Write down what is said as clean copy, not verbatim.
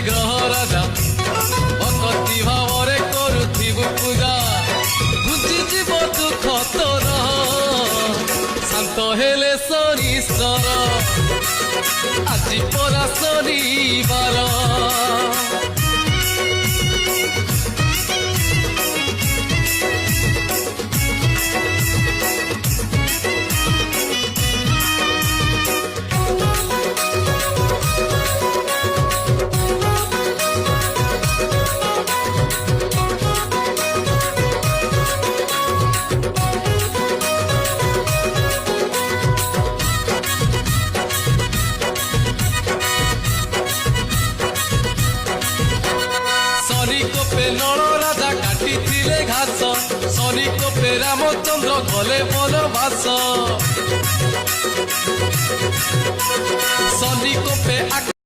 ଗ୍ରହ ରାଜା ଭକ୍ତି ଭାବରେ କରୁଥିବୁ ପୂଜା ବୁଝିଯିବ ଦୁଃଖ ତୋର ଶାନ୍ତ ହେଲେ ଶନିଶ୍ଚର ଆଜି ପରା ଶନିବାର নর রাজা কাটিলে ঘাস শনি কোপে রামচন্দ্র গলে বনবাস শনি কোপে